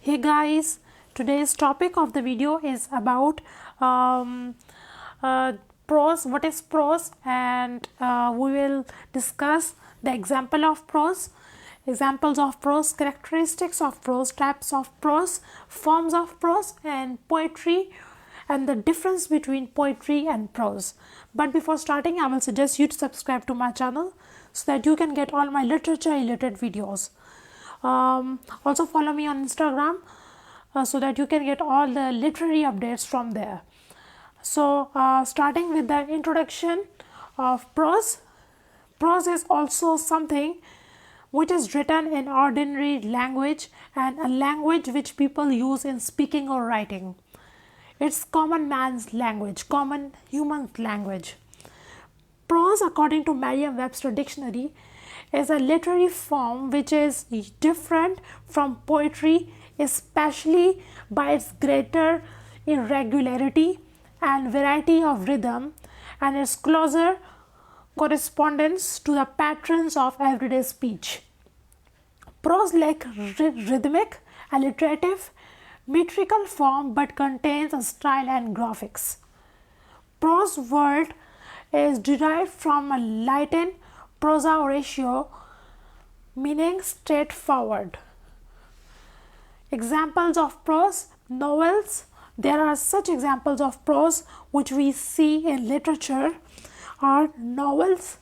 Hey guys, today's topic of the video is about prose. What is prose? And we will discuss the example of prose, examples of prose, characteristics of prose, types of prose, forms of prose, and poetry, and the difference between poetry and prose. But before starting, I will suggest you to subscribe to my channel so that you can get all my literature related videos. Also follow me on Instagram so that you can get all the literary updates from there. So starting with the introduction of prose. Prose is also something which is written in ordinary language and a language which people use in speaking or writing. It's common man's language, common human's language. Prose, according to Merriam-Webster dictionary, is a literary form which is different from poetry, especially by its greater irregularity and variety of rhythm and its closer correspondence to the patterns of everyday speech. Prose like rhythmic, alliterative, metrical form but contains a style and graphics. Prose word is derived from a Latin prosa oratio meaning straightforward. Examples of prose: novels. There are such examples of prose which we see in literature are novels,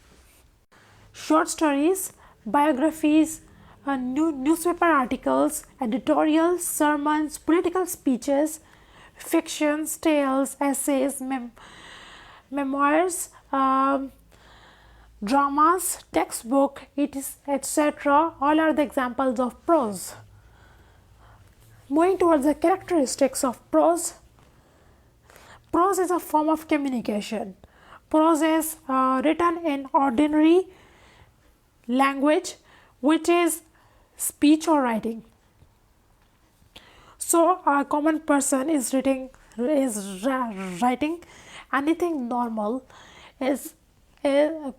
short stories, biographies, newspaper articles, editorials, sermons, political speeches, fictions, tales, essays, memoirs, dramas, textbook, etc. All are the examples of prose. Moving towards the characteristics of prose. Prose is a form of communication. Prose is written in ordinary language, which is speech or writing. So a common person is writing anything normal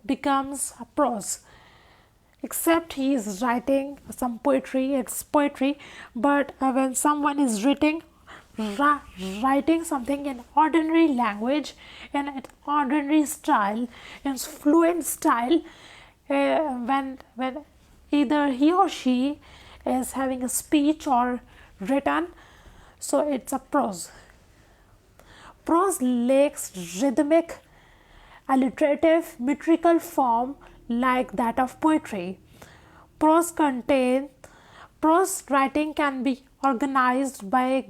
becomes a prose, except he is writing some poetry. It's poetry, but when someone is writing something in ordinary language, in an ordinary style, in fluent style, when either he or she is having a speech or written, so it's a prose. Prose lacks rhythmic, alliterative, metrical form like that of poetry. Prose writing can be organized by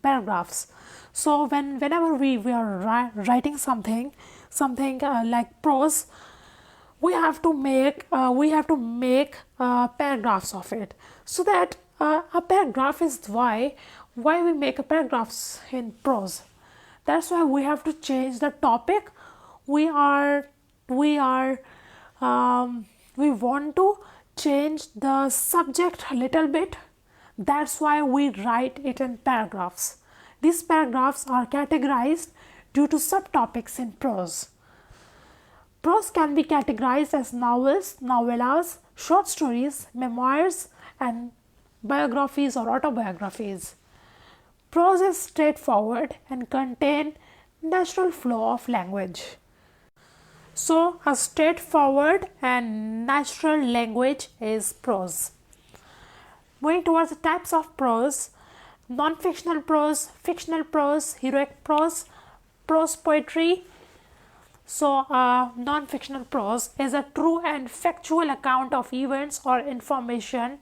paragraphs. So whenever we are writing something like prose, we have to make paragraphs of it. So that a paragraph is why we make a paragraphs in prose. That's why we have to change the topic. We want to change the subject a little bit. That's why we write it in paragraphs. These paragraphs are categorized due to subtopics in prose. Prose can be categorized as novels, novellas, short stories, memoirs, and biographies or autobiographies. Prose is straightforward and contain natural flow of language. So a straightforward and natural language is prose. Moving towards the types of prose: non-fictional prose, fictional prose, heroic prose, prose poetry. So non-fictional prose is a true and factual account of events or information.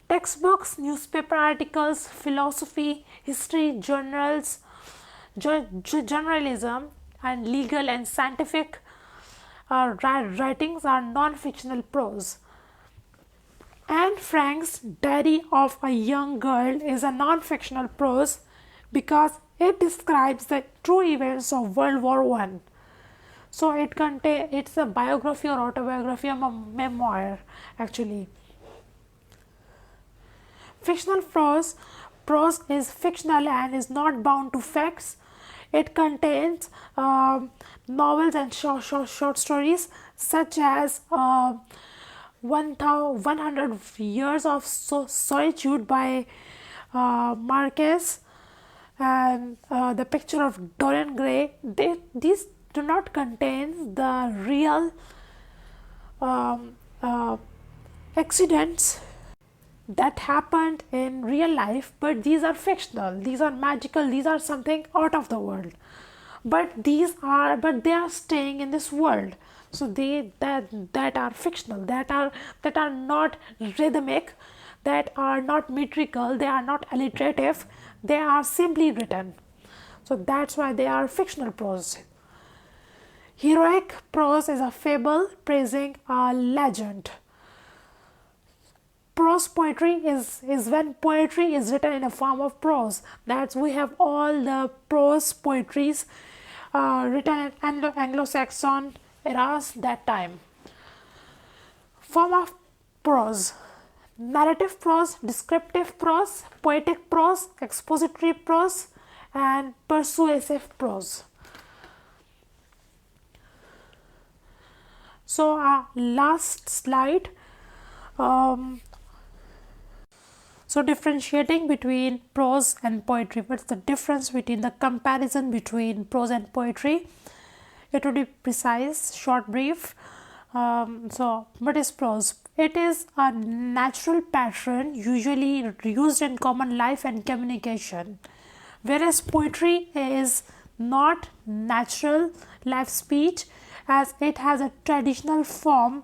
Textbooks, newspaper articles, philosophy, history, journals, journalism, and legal and scientific writings are non-fictional prose. Anne Frank's Diary of a Young Girl is a non-fictional prose because it describes the true events of World War I. So it's a biography or autobiography, or a memoir actually. Fictional prose is fictional and is not bound to facts. It contains novels and short stories such as 100 Years of Solitude by Marquez and the picture of Dorian Gray, these do not contain the real um, uh, accidents that happened in real life, but these are fictional, these are magical, these are something out of the world, but they are staying in this world. So that are fictional, that are not rhythmic, that are not metrical, they are not alliterative, they are simply written. So that's why they are fictional prose. Heroic prose is a fable praising a legend. Prose poetry is when poetry is written in a form of prose. That's we have all the prose poetries written in Anglo-Saxon eras that time. Form of prose: narrative prose, descriptive prose, poetic prose, expository prose, and persuasive prose. So last slide. So differentiating between prose and poetry, what's the difference between the comparison between prose and poetry? It would be precise, short, brief. So what is prose? It is a natural pattern usually used in common life and communication, whereas poetry is not natural life speech, as it has a traditional form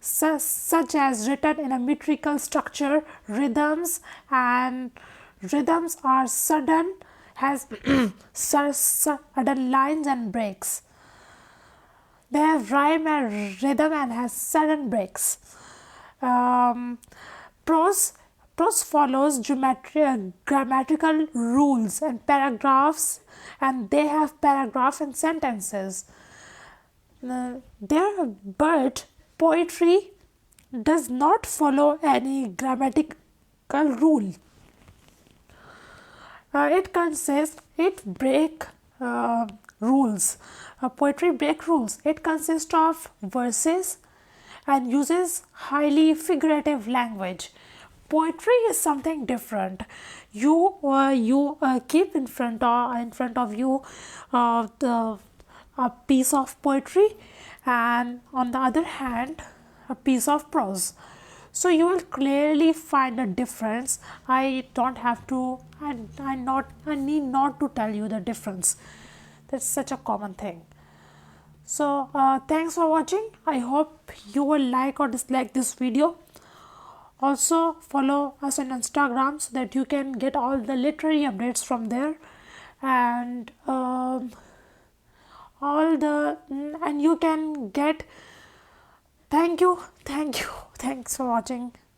such as written in a metrical structure, rhythms are sudden, has sudden lines and breaks. They have rhyme and rhythm and has sudden breaks. Prose follows grammatical rules and paragraphs, and they have paragraph and sentences. But poetry does not follow any grammatical rule. It break rules. Poetry break rules. It consists of verses and uses highly figurative language. Poetry is something different. You keep in front of you a piece of poetry, and on the other hand a piece of prose. So you will clearly find a difference. I need not to tell you the difference. That's such a common thing. So thanks for watching. I hope you will like or dislike this video. Also follow us on Instagram so that you can get all the literary updates from there, and you can get. Thank you. Thanks for watching.